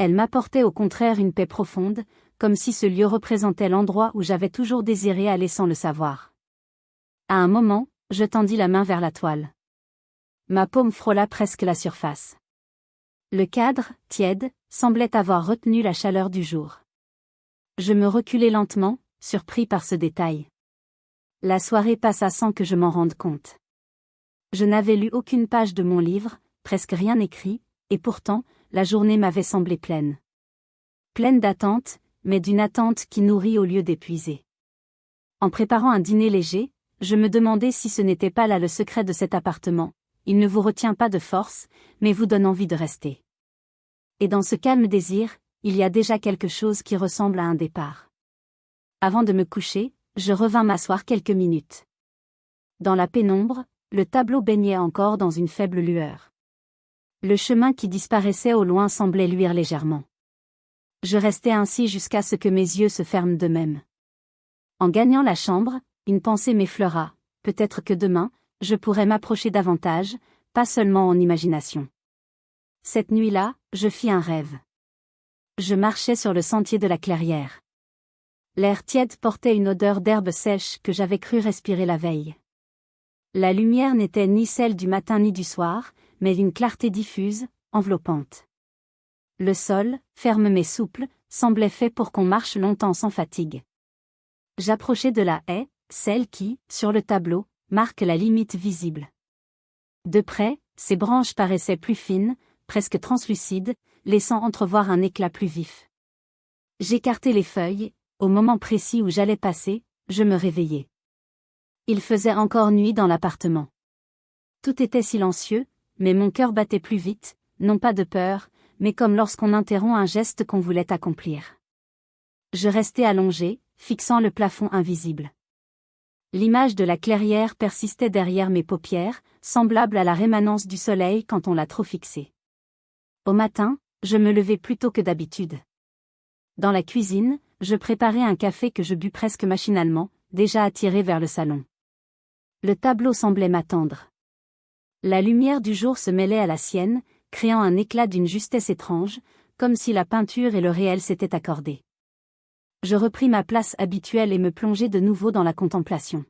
Elle m'apportait au contraire une paix profonde, comme si ce lieu représentait l'endroit où j'avais toujours désiré aller sans le savoir. À un moment, je tendis la main vers la toile. Ma paume frôla presque la surface. Le cadre, tiède, semblait avoir retenu la chaleur du jour. Je me reculai lentement, surpris par ce détail. La soirée passa sans que je m'en rende compte. Je n'avais lu aucune page de mon livre, presque rien écrit, et pourtant, la journée m'avait semblé pleine. Pleine d'attente, mais d'une attente qui nourrit au lieu d'épuiser. En préparant un dîner léger, je me demandais si ce n'était pas là le secret de cet appartement. Il ne vous retient pas de force, mais vous donne envie de rester. Et dans ce calme désir, il y a déjà quelque chose qui ressemble à un départ. Avant de me coucher, je revins m'asseoir quelques minutes. Dans la pénombre, le tableau baignait encore dans une faible lueur. Le chemin qui disparaissait au loin semblait luire légèrement. Je restai ainsi jusqu'à ce que mes yeux se ferment d'eux-mêmes. En gagnant la chambre, une pensée m'effleura, peut-être que demain, je pourrais m'approcher davantage, pas seulement en imagination. Cette nuit-là, je fis un rêve. Je marchais sur le sentier de la clairière. L'air tiède portait une odeur d'herbe sèche que j'avais cru respirer la veille. La lumière n'était ni celle du matin ni du soir, mais d'une clarté diffuse, enveloppante. Le sol, ferme mais souple, semblait fait pour qu'on marche longtemps sans fatigue. J'approchai de la haie, celle qui, sur le tableau, marque la limite visible. De près, ses branches paraissaient plus fines, presque translucides, laissant entrevoir un éclat plus vif. J'écartai les feuilles, au moment précis où j'allais passer, je me réveillai. Il faisait encore nuit dans l'appartement. Tout était silencieux, mais mon cœur battait plus vite, non pas de peur, mais comme lorsqu'on interrompt un geste qu'on voulait accomplir. Je restai allongé, fixant le plafond invisible. L'image de la clairière persistait derrière mes paupières, semblable à la rémanence du soleil quand on l'a trop fixé. Au matin, je me levai plus tôt que d'habitude. Dans la cuisine, je préparai un café que je bus presque machinalement, déjà attiré vers le salon. Le tableau semblait m'attendre. La lumière du jour se mêlait à la sienne, créant un éclat d'une justesse étrange, comme si la peinture et le réel s'étaient accordés. Je repris ma place habituelle et me plongeai de nouveau dans la contemplation.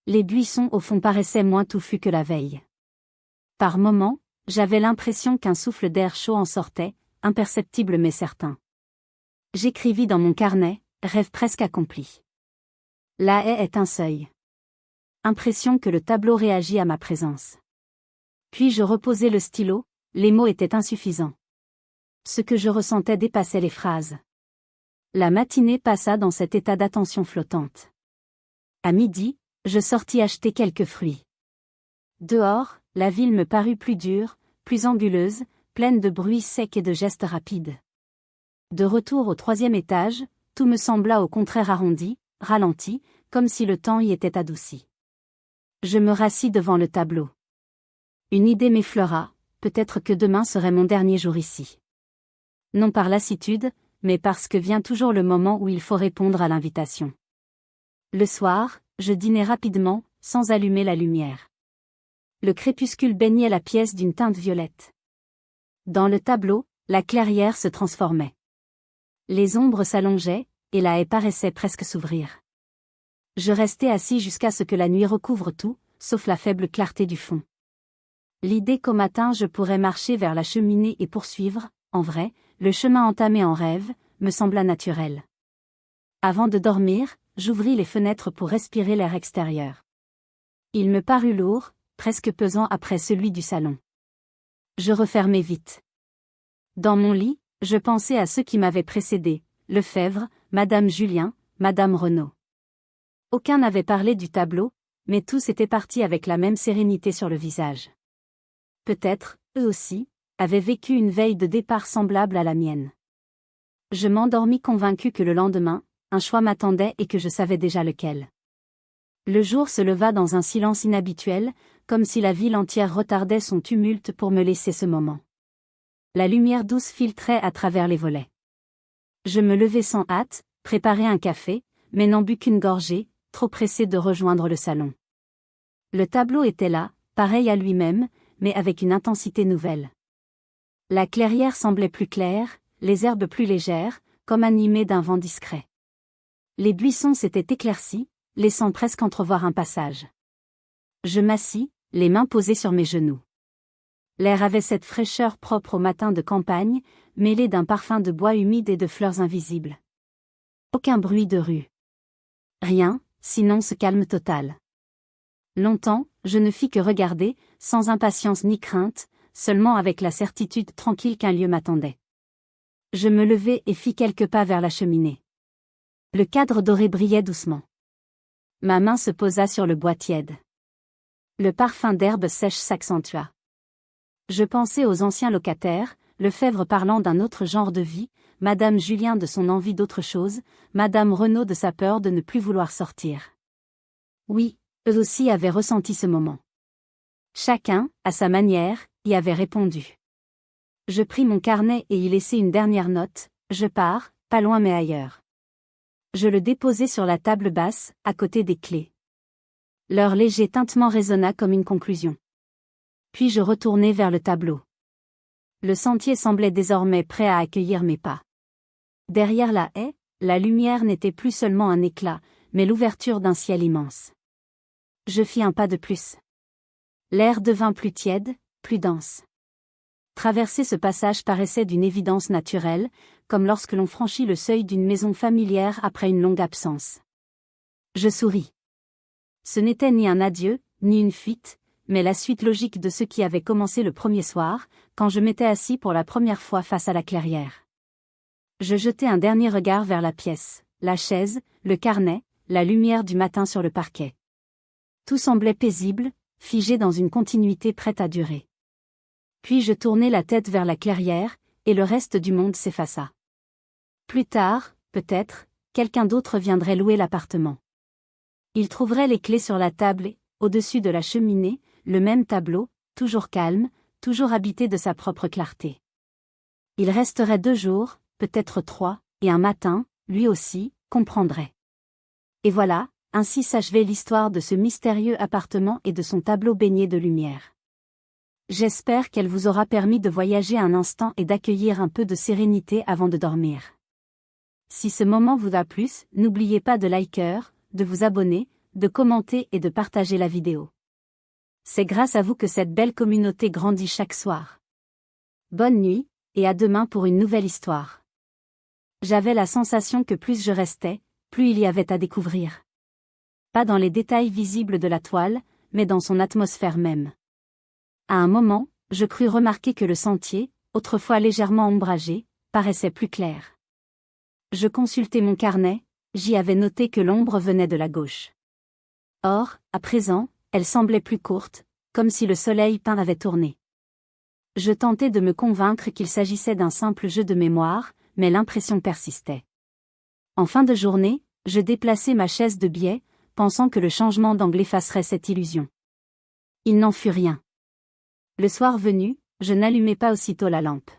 Les buissons au fond paraissaient moins touffus que la veille. Par moments, j'avais l'impression qu'un souffle d'air chaud en sortait, imperceptible mais certain. J'écrivis dans mon carnet, rêve presque accompli. La haie est un seuil. Impression que le tableau réagit à ma présence. Puis je reposai le stylo, les mots étaient insuffisants. Ce que je ressentais dépassait les phrases. La matinée passa dans cet état d'attention flottante. À midi, je sortis acheter quelques fruits. Dehors, la ville me parut plus dure, plus anguleuse, pleine de bruits secs et de gestes rapides. De retour au 3e étage, tout me sembla au contraire arrondi, ralenti, comme si le temps y était adouci. Je me rassis devant le tableau. Une idée m'effleura, peut-être que demain serait mon dernier jour ici. Non par lassitude, mais parce que vient toujours le moment où il faut répondre à l'invitation. Le soir, je dînai rapidement, sans allumer la lumière. Le crépuscule baignait la pièce d'une teinte violette. Dans le tableau, la clairière se transformait. Les ombres s'allongeaient, et la haie paraissait presque s'ouvrir. Je restai assis jusqu'à ce que la nuit recouvre tout, sauf la faible clarté du fond. L'idée qu'au matin je pourrais marcher vers la cheminée et poursuivre, en vrai, le chemin entamé en rêve, me sembla naturel. Avant de dormir, j'ouvris les fenêtres pour respirer l'air extérieur. Il me parut lourd, presque pesant après celui du salon. Je refermai vite. Dans mon lit, je pensais à ceux qui m'avaient précédé, Lefebvre, Madame Julien, Madame Renaud. Aucun n'avait parlé du tableau, mais tous étaient partis avec la même sérénité sur le visage. Peut-être, eux aussi, avaient vécu une veille de départ semblable à la mienne. Je m'endormis convaincu que le lendemain, un choix m'attendait et que je savais déjà lequel. Le jour se leva dans un silence inhabituel, comme si la ville entière retardait son tumulte pour me laisser ce moment. La lumière douce filtrait à travers les volets. Je me levai sans hâte, préparai un café, mais n'en bus qu'une gorgée, trop pressé de rejoindre le salon. Le tableau était là, pareil à lui-même, mais avec une intensité nouvelle. La clairière semblait plus claire, les herbes plus légères, comme animées d'un vent discret. Les buissons s'étaient éclaircis, laissant presque entrevoir un passage. Je m'assis, les mains posées sur mes genoux. L'air avait cette fraîcheur propre au matin de campagne, mêlée d'un parfum de bois humide et de fleurs invisibles. Aucun bruit de rue. Rien, sinon ce calme total. Longtemps, je ne fis que regarder, sans impatience ni crainte, seulement avec la certitude tranquille qu'un lieu m'attendait. Je me levai et fis quelques pas vers la cheminée. Le cadre doré brillait doucement. Ma main se posa sur le bois tiède. Le parfum d'herbe sèche s'accentua. Je pensais aux anciens locataires, Lefebvre parlant d'un autre genre de vie, Madame Julien de son envie d'autre chose, Madame Renaud de sa peur de ne plus vouloir sortir. Oui, eux aussi avaient ressenti ce moment. Chacun, à sa manière, y avait répondu. Je pris mon carnet et y laissai une dernière note, je pars, pas loin mais ailleurs. Je le déposai sur la table basse, à côté des clés. Leur léger tintement résonna comme une conclusion. Puis je retournai vers le tableau. Le sentier semblait désormais prêt à accueillir mes pas. Derrière la haie, la lumière n'était plus seulement un éclat, mais l'ouverture d'un ciel immense. Je fis un pas de plus. L'air devint plus tiède, plus dense. Traverser ce passage paraissait d'une évidence naturelle, comme lorsque l'on franchit le seuil d'une maison familière après une longue absence. Je souris. Ce n'était ni un adieu, ni une fuite, mais la suite logique de ce qui avait commencé le premier soir, quand je m'étais assis pour la première fois face à la clairière. Je jetai un dernier regard vers la pièce, la chaise, le carnet, la lumière du matin sur le parquet. Tout semblait paisible, figé dans une continuité prête à durer. Puis je tournai la tête vers la clairière, et le reste du monde s'effaça. Plus tard, peut-être, quelqu'un d'autre viendrait louer l'appartement. Il trouverait les clés sur la table et, au-dessus de la cheminée, le même tableau, toujours calme, toujours habité de sa propre clarté. Il resterait 2 jours, peut-être 3, et un matin, lui aussi, comprendrait. Et voilà, ainsi s'achevait l'histoire de ce mystérieux appartement et de son tableau baigné de lumière. J'espère qu'elle vous aura permis de voyager un instant et d'accueillir un peu de sérénité avant de dormir. Si ce moment vous a plu, n'oubliez pas de liker, de vous abonner, de commenter et de partager la vidéo. C'est grâce à vous que cette belle communauté grandit chaque soir. Bonne nuit, et à demain pour une nouvelle histoire. J'avais la sensation que plus je restais, plus il y avait à découvrir. Pas dans les détails visibles de la toile, mais dans son atmosphère même. À un moment, je crus remarquer que le sentier, autrefois légèrement ombragé, paraissait plus clair. Je consultai mon carnet, j'y avais noté que l'ombre venait de la gauche. Or, à présent, elle semblait plus courte, comme si le soleil peint avait tourné. Je tentais de me convaincre qu'il s'agissait d'un simple jeu de mémoire, mais l'impression persistait. En fin de journée, je déplaçai ma chaise de biais, pensant que le changement d'angle effacerait cette illusion. Il n'en fut rien. Le soir venu, je n'allumai pas aussitôt la lampe.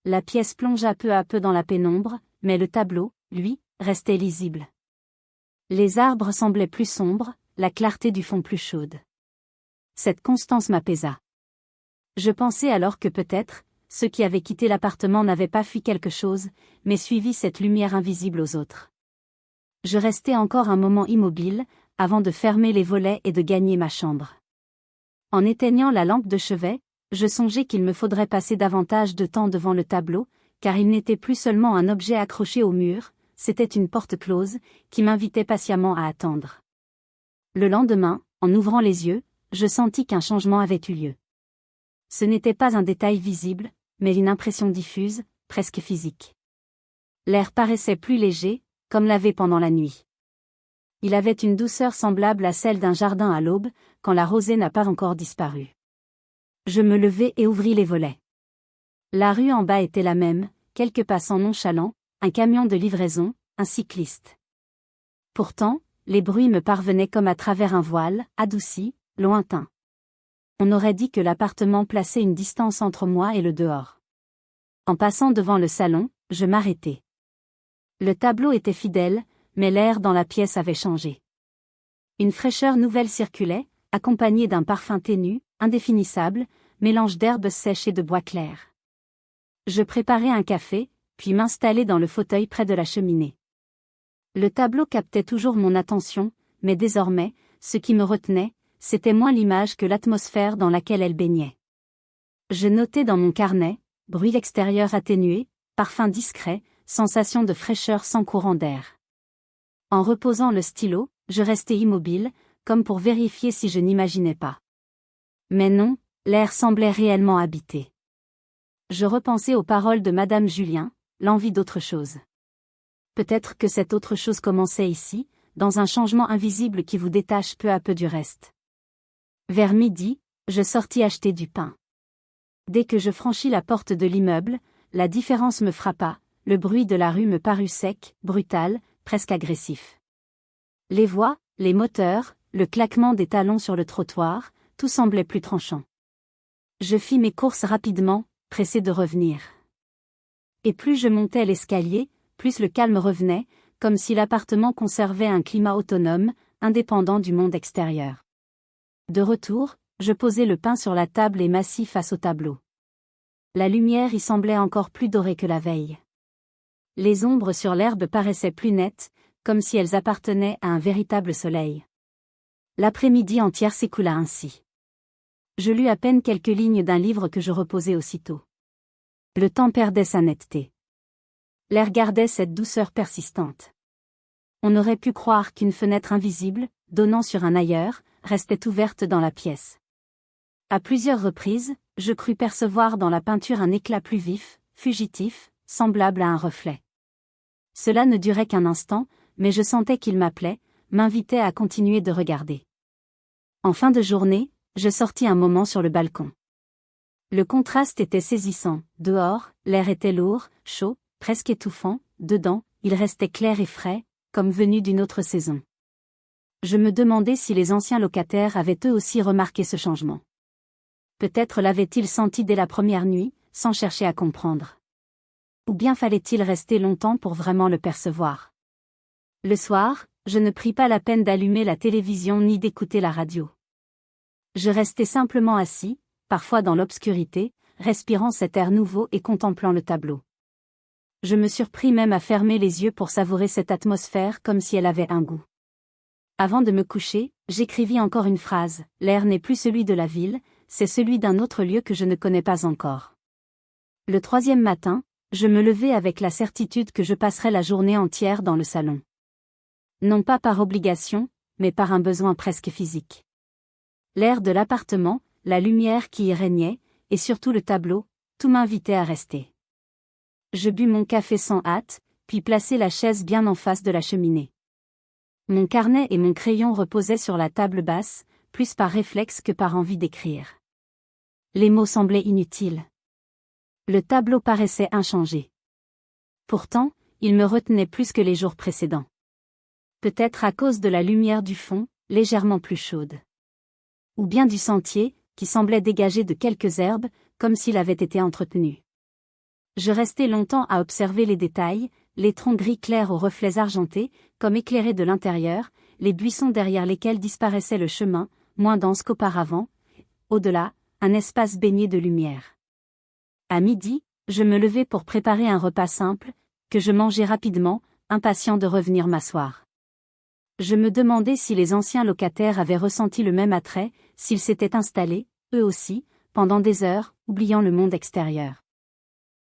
La pièce plongea peu à peu dans la pénombre, mais le tableau, lui, restait lisible. Les arbres semblaient plus sombres, la clarté du fond plus chaude. Cette constance m'apaisa. Je pensais alors que peut-être, ceux qui avaient quitté l'appartement n'avaient pas fui quelque chose, mais suivi cette lumière invisible aux autres. Je restai encore un moment immobile, avant de fermer les volets et de gagner ma chambre. En éteignant la lampe de chevet, je songeais qu'il me faudrait passer davantage de temps devant le tableau, car il n'était plus seulement un objet accroché au mur, c'était une porte close, qui m'invitait patiemment à attendre. Le lendemain, en ouvrant les yeux, je sentis qu'un changement avait eu lieu. Ce n'était pas un détail visible, mais une impression diffuse, presque physique. L'air paraissait plus léger, comme lavé pendant la nuit. Il avait une douceur semblable à celle d'un jardin à l'aube, quand la rosée n'a pas encore disparu. Je me levai et ouvris les volets. La rue en bas était la même, quelques passants nonchalants, un camion de livraison, un cycliste. Pourtant, les bruits me parvenaient comme à travers un voile, adouci, lointain. On aurait dit que l'appartement plaçait une distance entre moi et le dehors. En passant devant le salon, je m'arrêtai. Le tableau était fidèle, mais l'air dans la pièce avait changé. Une fraîcheur nouvelle circulait, accompagnée d'un parfum ténu, indéfinissable, mélange d'herbes sèches et de bois clair. Je préparai un café, puis m'installai dans le fauteuil près de la cheminée. Le tableau captait toujours mon attention, mais désormais, ce qui me retenait, c'était moins l'image que l'atmosphère dans laquelle elle baignait. Je notais dans mon carnet, bruit extérieur atténué, parfum discret, sensation de fraîcheur sans courant d'air. En reposant le stylo, je restais immobile, comme pour vérifier si je n'imaginais pas. Mais non, l'air semblait réellement habité. Je repensais aux paroles de Madame Julien, l'envie d'autre chose. Peut-être que cette autre chose commençait ici, dans un changement invisible qui vous détache peu à peu du reste. Vers midi, je sortis acheter du pain. Dès que je franchis la porte de l'immeuble, la différence me frappa, le bruit de la rue me parut sec, brutal, presque agressif. Les voix, les moteurs, le claquement des talons sur le trottoir, tout semblait plus tranchant. Je fis mes courses rapidement, pressé de revenir. Et plus je montais l'escalier, plus le calme revenait, comme si l'appartement conservait un climat autonome, indépendant du monde extérieur. De retour, je posai le pain sur la table et m'assis face au tableau. La lumière y semblait encore plus dorée que la veille. Les ombres sur l'herbe paraissaient plus nettes, comme si elles appartenaient à un véritable soleil. L'après-midi entière s'écoula ainsi. Je lus à peine quelques lignes d'un livre que je reposai aussitôt. Le temps perdait sa netteté. L'air gardait cette douceur persistante. On aurait pu croire qu'une fenêtre invisible, donnant sur un ailleurs, restait ouverte dans la pièce. À plusieurs reprises, je crus percevoir dans la peinture un éclat plus vif, fugitif, semblable à un reflet. Cela ne durait qu'un instant, mais je sentais qu'il m'appelait, m'invitait à continuer de regarder. En fin de journée, je sortis un moment sur le balcon. Le contraste était saisissant, dehors, l'air était lourd, chaud, presque étouffant, dedans, il restait clair et frais, comme venu d'une autre saison. Je me demandais si les anciens locataires avaient eux aussi remarqué ce changement. Peut-être l'avaient-ils senti dès la première nuit, sans chercher à comprendre. Ou bien fallait-il rester longtemps pour vraiment le percevoir. Le soir, je ne pris pas la peine d'allumer la télévision ni d'écouter la radio. Je restais simplement assis, parfois dans l'obscurité, respirant cet air nouveau et contemplant le tableau. Je me surpris même à fermer les yeux pour savourer cette atmosphère comme si elle avait un goût. Avant de me coucher, j'écrivis encore une phrase, l'air n'est plus celui de la ville, c'est celui d'un autre lieu que je ne connais pas encore. Le troisième matin, je me levai avec la certitude que je passerais la journée entière dans le salon. Non pas par obligation, mais par un besoin presque physique. L'air de l'appartement, la lumière qui y régnait, et surtout le tableau, tout m'invitait à rester. Je bus mon café sans hâte, puis plaçai la chaise bien en face de la cheminée. Mon carnet et mon crayon reposaient sur la table basse, plus par réflexe que par envie d'écrire. Les mots semblaient inutiles. Le tableau paraissait inchangé. Pourtant, il me retenait plus que les jours précédents. Peut-être à cause de la lumière du fond, légèrement plus chaude. Ou bien du sentier, qui semblait dégagé de quelques herbes, comme s'il avait été entretenu. Je restai longtemps à observer les détails, les troncs gris clairs aux reflets argentés, comme éclairés de l'intérieur, les buissons derrière lesquels disparaissait le chemin, moins dense qu'auparavant, au-delà, un espace baigné de lumière. À midi, je me levai pour préparer un repas simple, que je mangeai rapidement, impatient de revenir m'asseoir. Je me demandais si les anciens locataires avaient ressenti le même attrait, s'ils s'étaient installés, eux aussi, pendant des heures, oubliant le monde extérieur.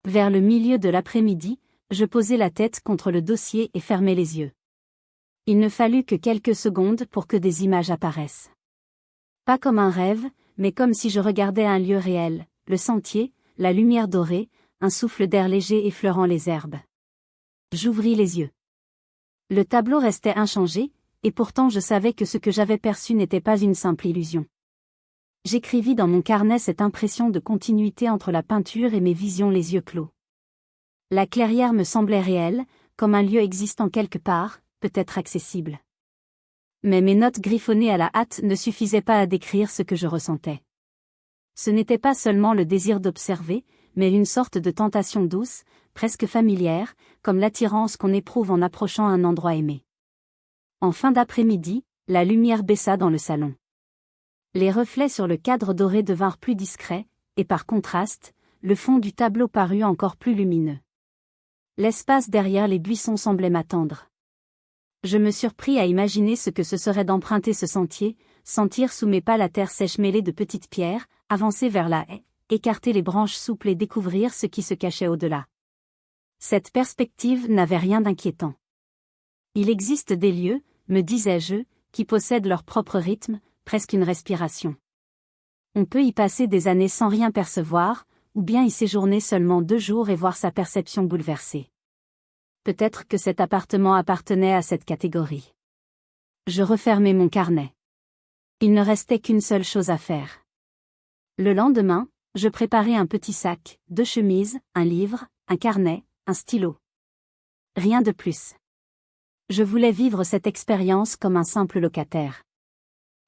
Vers le milieu de l'après-midi, je posai la tête contre le dossier et fermai les yeux. Il ne fallut que quelques secondes pour que des images apparaissent. Pas comme un rêve, mais comme si je regardais un lieu réel, le sentier, la lumière dorée, un souffle d'air léger effleurant les herbes. J'ouvris les yeux. Le tableau restait inchangé, et pourtant je savais que ce que j'avais perçu n'était pas une simple illusion. J'écrivis dans mon carnet cette impression de continuité entre la peinture et mes visions les yeux clos. La clairière me semblait réelle, comme un lieu existant quelque part, peut-être accessible. Mais mes notes griffonnées à la hâte ne suffisaient pas à décrire ce que je ressentais. Ce n'était pas seulement le désir d'observer, mais une sorte de tentation douce, presque familière, comme l'attirance qu'on éprouve en approchant un endroit aimé. En fin d'après-midi, la lumière baissa dans le salon. Les reflets sur le cadre doré devinrent plus discrets, et par contraste, le fond du tableau parut encore plus lumineux. L'espace derrière les buissons semblait m'attendre. Je me surpris à imaginer ce que ce serait d'emprunter ce sentier, sentir sous mes pas la terre sèche mêlée de petites pierres, avancer vers la haie, écarter les branches souples et découvrir ce qui se cachait au-delà. Cette perspective n'avait rien d'inquiétant. Il existe des lieux, me disais-je, qui possèdent leur propre rythme, presque une respiration. On peut y passer des années sans rien percevoir, ou bien y séjourner seulement 2 jours et voir sa perception bouleversée. Peut-être que cet appartement appartenait à cette catégorie. Je refermai mon carnet. Il ne restait qu'une seule chose à faire. Le lendemain, je préparai un petit sac, 2 chemises, un livre, un carnet, un stylo. Rien de plus. Je voulais vivre cette expérience comme un simple locataire.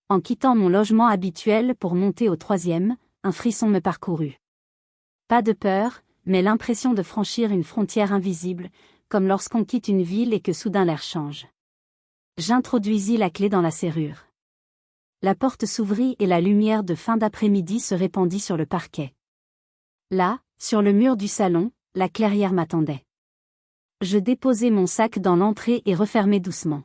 En quittant mon logement habituel pour monter au 3e, un frisson me parcourut. Pas de peur, mais l'impression de franchir une frontière invisible, comme lorsqu'on quitte une ville et que soudain l'air change. J'introduisis la clé dans la serrure. La porte s'ouvrit et la lumière de fin d'après-midi se répandit sur le parquet. Là, sur le mur du salon, la clairière m'attendait. Je déposai mon sac dans l'entrée et refermai doucement.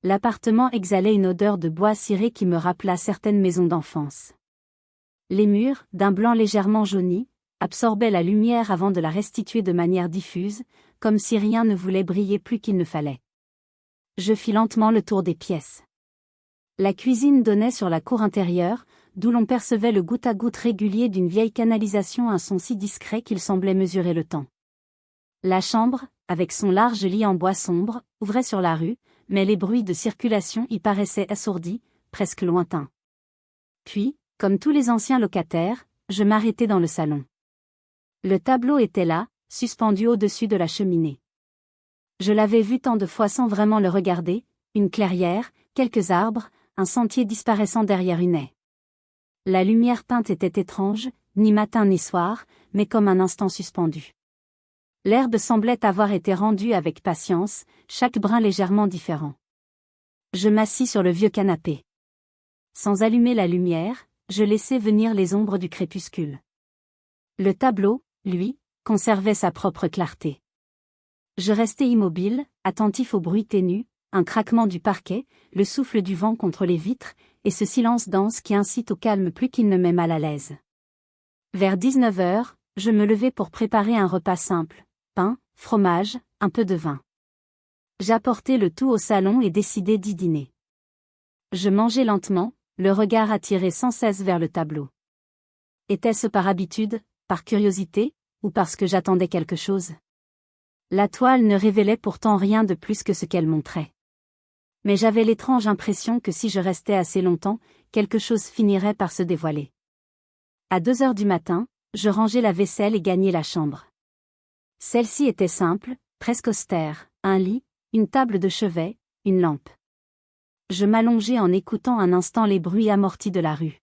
L'appartement exhalait une odeur de bois ciré qui me rappela certaines maisons d'enfance. Les murs, d'un blanc légèrement jauni, absorbaient la lumière avant de la restituer de manière diffuse, comme si rien ne voulait briller plus qu'il ne fallait. Je fis lentement le tour des pièces. La cuisine donnait sur la cour intérieure, d'où l'on percevait le goutte-à-goutte régulier d'une vieille canalisation, un son si discret qu'il semblait mesurer le temps. La chambre, avec son large lit en bois sombre, ouvrait sur la rue, mais les bruits de circulation y paraissaient assourdis, presque lointains. Puis, comme tous les anciens locataires, je m'arrêtai dans le salon. Le tableau était là, suspendu au-dessus de la cheminée. Je l'avais vu tant de fois sans vraiment le regarder, une clairière, quelques arbres, un sentier disparaissant derrière une haie. La lumière peinte était étrange, ni matin ni soir, mais comme un instant suspendu. L'herbe semblait avoir été rendue avec patience, chaque brin légèrement différent. Je m'assis sur le vieux canapé. Sans allumer la lumière, je laissai venir les ombres du crépuscule. Le tableau, lui, conservait sa propre clarté. Je restai immobile, attentif au bruit ténu, un craquement du parquet, le souffle du vent contre les vitres, et ce silence dense qui incite au calme plus qu'il ne met mal à l'aise. Vers 19 heures, je me levai pour préparer un repas simple, pain, fromage, un peu de vin. J'apportai le tout au salon et décidai d'y dîner. Je mangeai lentement, le regard attiré sans cesse vers le tableau. Était-ce par habitude, par curiosité, ou parce que j'attendais quelque chose? La toile ne révélait pourtant rien de plus que ce qu'elle montrait. Mais j'avais l'étrange impression que si je restais assez longtemps, quelque chose finirait par se dévoiler. À 2 heures du matin, je rangeai la vaisselle et gagnai la chambre. Celle-ci était simple, presque austère, un lit, une table de chevet, une lampe. Je m'allongeai en écoutant un instant les bruits amortis de la rue.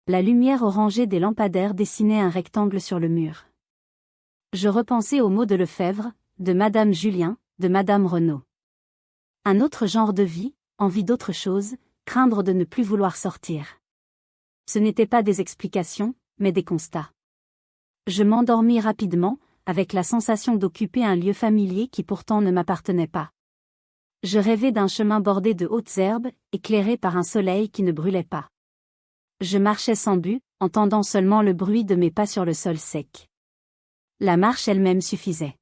La lumière orangée des lampadaires dessinait un rectangle sur le mur. Je repensai aux mots de Lefebvre, de Madame Julien, de Madame Renaud. Un autre genre de vie, envie d'autre chose, craindre de ne plus vouloir sortir. Ce n'étaient pas des explications, mais des constats. Je m'endormis rapidement, avec la sensation d'occuper un lieu familier qui pourtant ne m'appartenait pas. Je rêvais d'un chemin bordé de hautes herbes, éclairé par un soleil qui ne brûlait pas. Je marchais sans but, entendant seulement le bruit de mes pas sur le sol sec. La marche elle-même suffisait.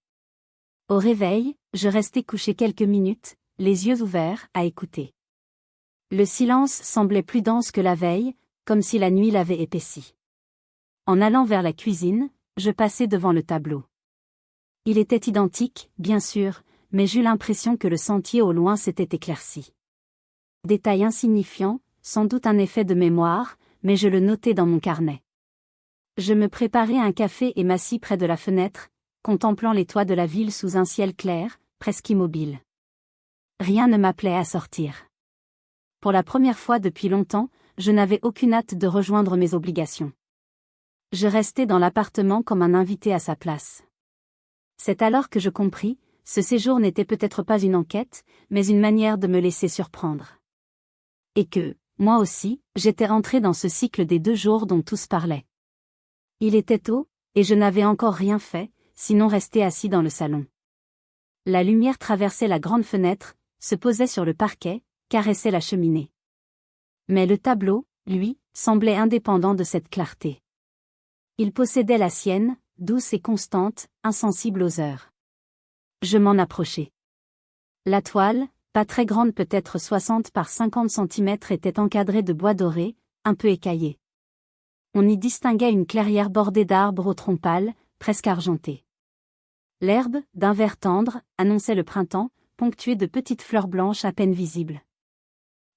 Au réveil, je restai couché quelques minutes, les yeux ouverts, à écouter. Le silence semblait plus dense que la veille, comme si la nuit l'avait épaissi. En allant vers la cuisine, je passai devant le tableau. Il était identique, bien sûr, mais j'eus l'impression que le sentier au loin s'était éclairci. Détail insignifiant, sans doute un effet de mémoire, mais je le notai dans mon carnet. Je me préparai un café et m'assis près de la fenêtre, contemplant les toits de la ville sous un ciel clair, presque immobile. Rien ne m'appelait à sortir. Pour la première fois depuis longtemps, je n'avais aucune hâte de rejoindre mes obligations. Je restai dans l'appartement comme un invité à sa place. C'est alors que je compris, ce séjour n'était peut-être pas une enquête, mais une manière de me laisser surprendre. Et que, moi aussi, j'étais entré dans ce cycle des 2 jours dont tous parlaient. Il était tôt, et je n'avais encore rien fait, sinon rester assis dans le salon. La lumière traversait la grande fenêtre, se posait sur le parquet, caressait la cheminée. Mais le tableau, lui, semblait indépendant de cette clarté. Il possédait la sienne, douce et constante, insensible aux heures. Je m'en approchai. La toile, pas très grande, peut-être 60 par 50 cm, était encadrée de bois doré, un peu écaillé. On y distinguait une clairière bordée d'arbres au tronc pâle, presque argenté. L'herbe, d'un vert tendre, annonçait le printemps, ponctuée de petites fleurs blanches à peine visibles.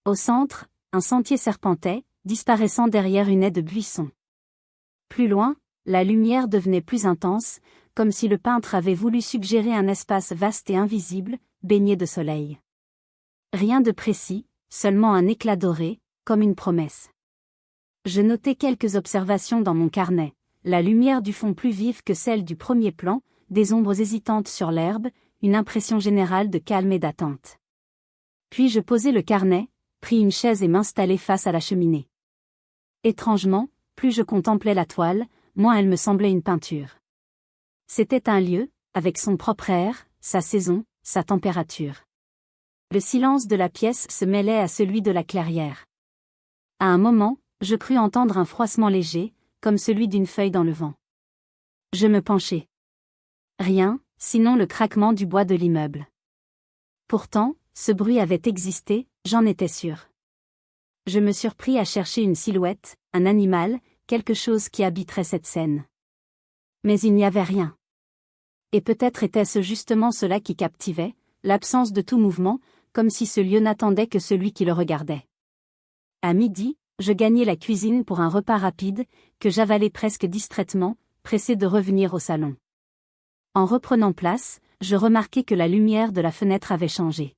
Au centre, un sentier serpentait, disparaissant derrière une haie de buissons. Plus loin, la lumière devenait plus intense, comme si le peintre avait voulu suggérer un espace vaste et invisible, baigné de soleil. Rien de précis, seulement un éclat doré, comme une promesse. Je notai quelques observations dans mon carnet, la lumière du fond plus vive que celle du premier plan, des ombres hésitantes sur l'herbe, une impression générale de calme et d'attente. Puis je posai le carnet, pris une chaise et m'installai face à la cheminée. Étrangement, plus je contemplais la toile, moins elle me semblait une peinture. C'était un lieu, avec son propre air, sa saison, sa température. Le silence de la pièce se mêlait à celui de la clairière. À un moment, je crus entendre un froissement léger, comme celui d'une feuille dans le vent. Je me penchai. Rien, sinon le craquement du bois de l'immeuble. Pourtant, ce bruit avait existé, j'en étais sûr. Je me surpris à chercher une silhouette, un animal, quelque chose qui habiterait cette scène. Mais il n'y avait rien. Et peut-être était-ce justement cela qui captivait, l'absence de tout mouvement, comme si ce lieu n'attendait que celui qui le regardait. À midi, je gagnai la cuisine pour un repas rapide, que j'avalai presque distraitement, pressé de revenir au salon. En reprenant place, je remarquai que la lumière de la fenêtre avait changé.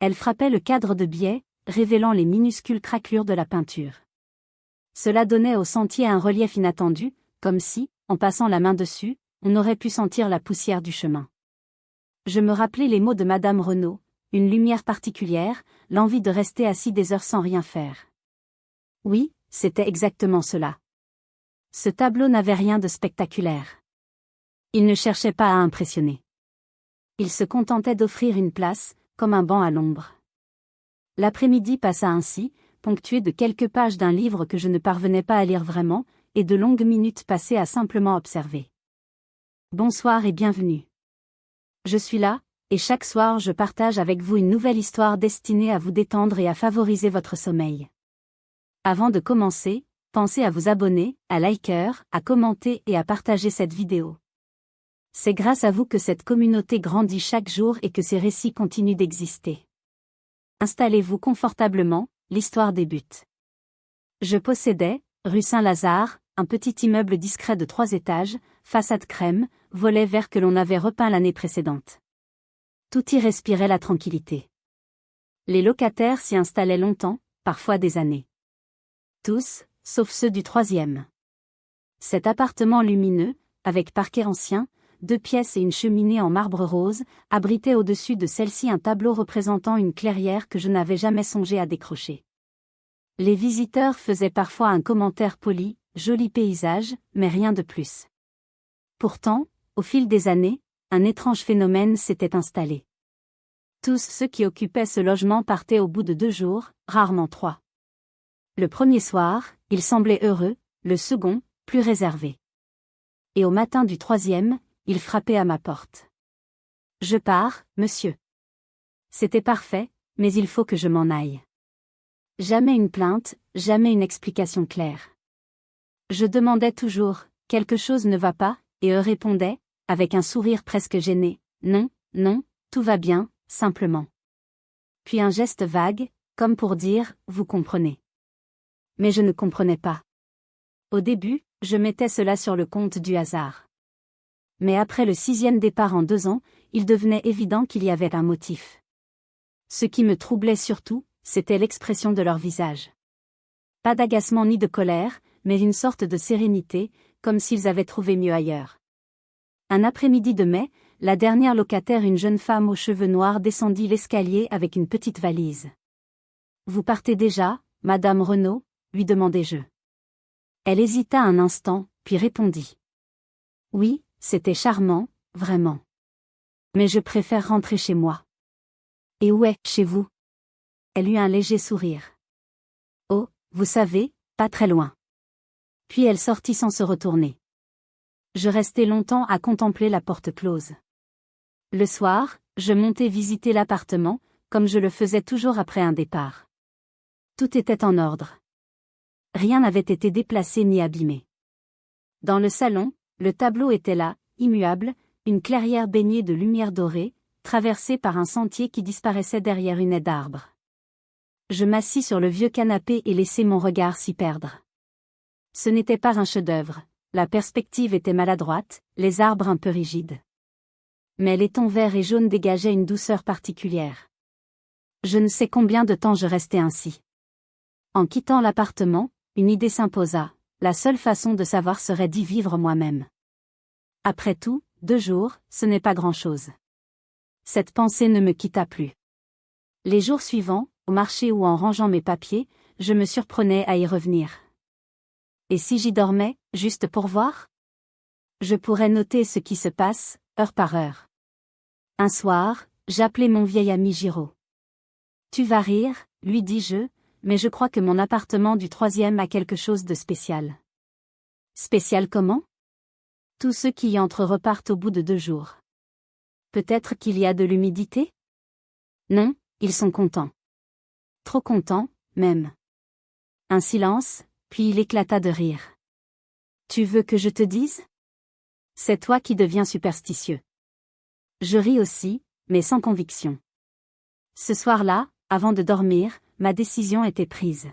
Elle frappait le cadre de biais, révélant les minuscules craquelures de la peinture. Cela donnait au sentier un relief inattendu, comme si, en passant la main dessus, on aurait pu sentir la poussière du chemin. Je me rappelai les mots de Madame Renaud, une lumière particulière, l'envie de rester assis des heures sans rien faire. Oui, c'était exactement cela. Ce tableau n'avait rien de spectaculaire. Il ne cherchait pas à impressionner. Il se contentait d'offrir une place, comme un banc à l'ombre. L'après-midi passa ainsi, ponctué de quelques pages d'un livre que je ne parvenais pas à lire vraiment, et de longues minutes passées à simplement observer. Bonsoir et bienvenue. Je suis là, et chaque soir je partage avec vous une nouvelle histoire destinée à vous détendre et à favoriser votre sommeil. Avant de commencer, pensez à vous abonner, à liker, à commenter et à partager cette vidéo. C'est grâce à vous que cette communauté grandit chaque jour et que ces récits continuent d'exister. Installez-vous confortablement, l'histoire débute. Je possédais, rue Saint-Lazare, un petit immeuble discret de 3 étages, façade crème, volet vert que l'on avait repeint l'année précédente. Tout y respirait la tranquillité. Les locataires s'y installaient longtemps, parfois des années. Tous, sauf ceux du 3e. Cet appartement lumineux, avec parquet ancien, 2 pièces et une cheminée en marbre rose, abritait au-dessus de celle-ci un tableau représentant une clairière que je n'avais jamais songé à décrocher. Les visiteurs faisaient parfois un commentaire poli, joli paysage, mais rien de plus. Pourtant, au fil des années, un étrange phénomène s'était installé. Tous ceux qui occupaient ce logement partaient au bout de 2 jours, rarement 3. Le premier soir, ils semblaient heureux, le second, plus réservé. Et au matin du 3e, ils frappaient à ma porte. Je pars, monsieur. C'était parfait, mais il faut que je m'en aille. Jamais une plainte, jamais une explication claire. Je demandais toujours, quelque chose ne va pas, et eux répondaient, avec un sourire presque gêné, non, non, tout va bien, simplement. Puis un geste vague, comme pour dire, vous comprenez. Mais je ne comprenais pas. Au début, je mettais cela sur le compte du hasard. Mais après le 6e départ en 2 ans, il devenait évident qu'il y avait un motif. Ce qui me troublait surtout, c'était l'expression de leur visage. Pas d'agacement ni de colère, mais une sorte de sérénité, comme s'ils avaient trouvé mieux ailleurs. Un après-midi de mai, la dernière locataire, une jeune femme aux cheveux noirs, descendit l'escalier avec une petite valise. « Vous partez déjà, Madame Renaud ?» lui demandai-je. Elle hésita un instant, puis répondit. Oui, c'était charmant, vraiment. Mais je préfère rentrer chez moi. Et où est chez vous? Elle eut un léger sourire. Oh, vous savez, pas très loin. Puis elle sortit sans se retourner. Je restai longtemps à contempler la porte close. Le soir, je montai visiter l'appartement, comme je le faisais toujours après un départ. Tout était en ordre. Rien n'avait été déplacé ni abîmé. Dans le salon, le tableau était là, immuable, une clairière baignée de lumière dorée, traversée par un sentier qui disparaissait derrière une haie d'arbres. Je m'assis sur le vieux canapé et laissai mon regard s'y perdre. Ce n'était pas un chef-d'œuvre, la perspective était maladroite, les arbres un peu rigides. Mais les tons verts et jaunes dégageaient une douceur particulière. Je ne sais combien de temps je restai ainsi. En quittant l'appartement, une idée s'imposa, la seule façon de savoir serait d'y vivre moi-même. Après tout, 2 jours, ce n'est pas grand-chose. Cette pensée ne me quitta plus. Les jours suivants, au marché ou en rangeant mes papiers, je me surprenais à y revenir. Et si j'y dormais, juste pour voir? Je pourrais noter ce qui se passe, heure par heure. Un soir, j'appelai mon vieil ami Giraud. Tu vas rire, lui dis-je, mais je crois que mon appartement du 3e a quelque chose de spécial. Spécial comment? Tous ceux qui y entrent repartent au bout de 2 jours. Peut-être qu'il y a de l'humidité? Non, ils sont contents. Trop contents, même. Un silence, puis il éclata de rire. Tu veux que je te dise? C'est toi qui deviens superstitieux. Je ris aussi, mais sans conviction. Ce soir-là, avant de dormir, ma décision était prise.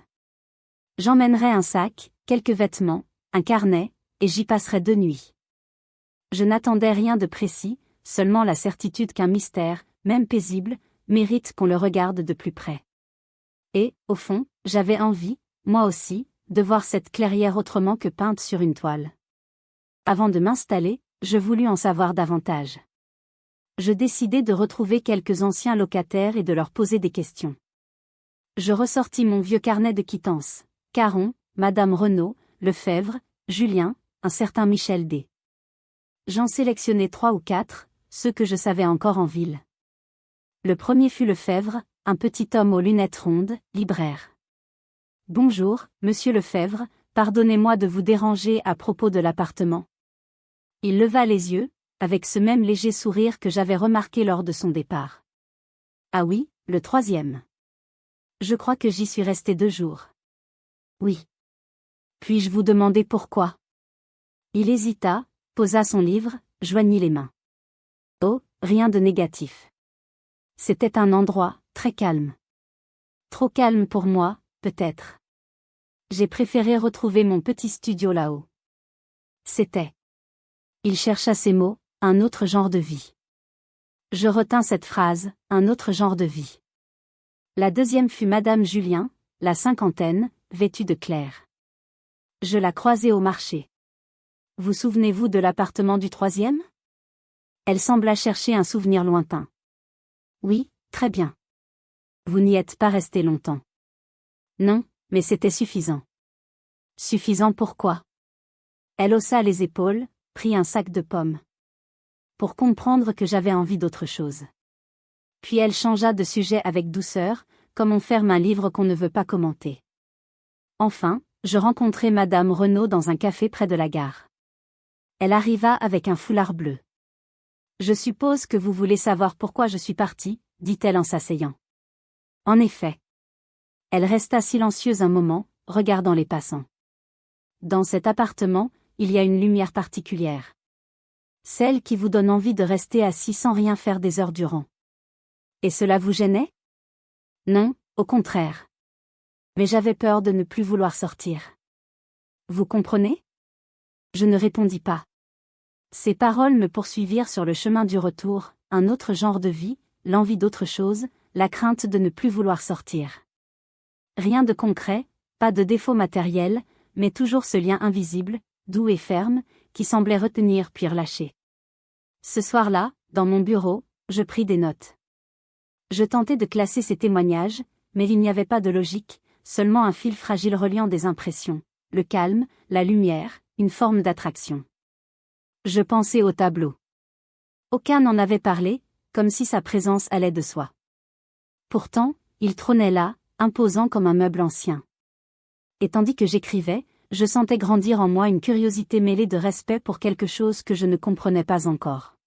J'emmènerai un sac, quelques vêtements, un carnet, et j'y passerai 2 nuits. Je n'attendais rien de précis, seulement la certitude qu'un mystère, même paisible, mérite qu'on le regarde de plus près. Et, au fond, j'avais envie, moi aussi, de voir cette clairière autrement que peinte sur une toile. Avant de m'installer, je voulus en savoir davantage. Je décidai de retrouver quelques anciens locataires et de leur poser des questions. Je ressortis mon vieux carnet de quittances. Caron, Madame Renaud, Lefebvre, Julien, un certain Michel D. J'en sélectionnai 3 ou 4, ceux que je savais encore en ville. Le premier fut Lefebvre, un petit homme aux lunettes rondes, libraire. « Bonjour, monsieur Lefebvre, pardonnez-moi de vous déranger à propos de l'appartement. » Il leva les yeux, avec ce même léger sourire que j'avais remarqué lors de son départ. « Ah oui, le 3e. Je crois que j'y suis resté 2 jours. » « Oui. Puis-je vous demander pourquoi? » Il hésita, posa son livre, joignit les mains. « Oh, rien de négatif. C'était un endroit, très calme. Trop calme pour moi, peut-être. J'ai préféré retrouver mon petit studio là-haut. C'était. » Il chercha ses mots, un autre genre de vie. Je retins cette phrase, un autre genre de vie. La deuxième fut Madame Julien, la 50aine, vêtue de clair. Je la croisai au marché. Vous souvenez-vous de l'appartement du 3e? Elle sembla chercher un souvenir lointain. Oui, très bien. Vous n'y êtes pas resté longtemps. Non, mais c'était suffisant. Suffisant pourquoi? Elle haussa les épaules, prit un sac de pommes. Pour comprendre que j'avais envie d'autre chose. Puis elle changea de sujet avec douceur, comme on ferme un livre qu'on ne veut pas commenter. Enfin, je rencontrai Madame Renaud dans un café près de la gare. Elle arriva avec un foulard bleu. « Je suppose que vous voulez savoir pourquoi je suis partie, » dit-elle en s'asseyant. En effet. Elle resta silencieuse un moment, regardant les passants. Dans cet appartement, il y a une lumière particulière. Celle qui vous donne envie de rester assis sans rien faire des heures durant. Et cela vous gênait? Non, au contraire. Mais j'avais peur de ne plus vouloir sortir. Vous comprenez? Je ne répondis pas. Ces paroles me poursuivirent sur le chemin du retour, un autre genre de vie, l'envie d'autre chose, la crainte de ne plus vouloir sortir. Rien de concret, pas de défaut matériel, mais toujours ce lien invisible, doux et ferme, qui semblait retenir puis relâcher. Ce soir-là, dans mon bureau, je pris des notes. Je tentais de classer ces témoignages, mais il n'y avait pas de logique, seulement un fil fragile reliant des impressions, le calme, la lumière, une forme d'attraction. Je pensais au tableau. Aucun n'en avait parlé, comme si sa présence allait de soi. Pourtant, il trônait là, imposant comme un meuble ancien. Et tandis que j'écrivais, je sentais grandir en moi une curiosité mêlée de respect pour quelque chose que je ne comprenais pas encore.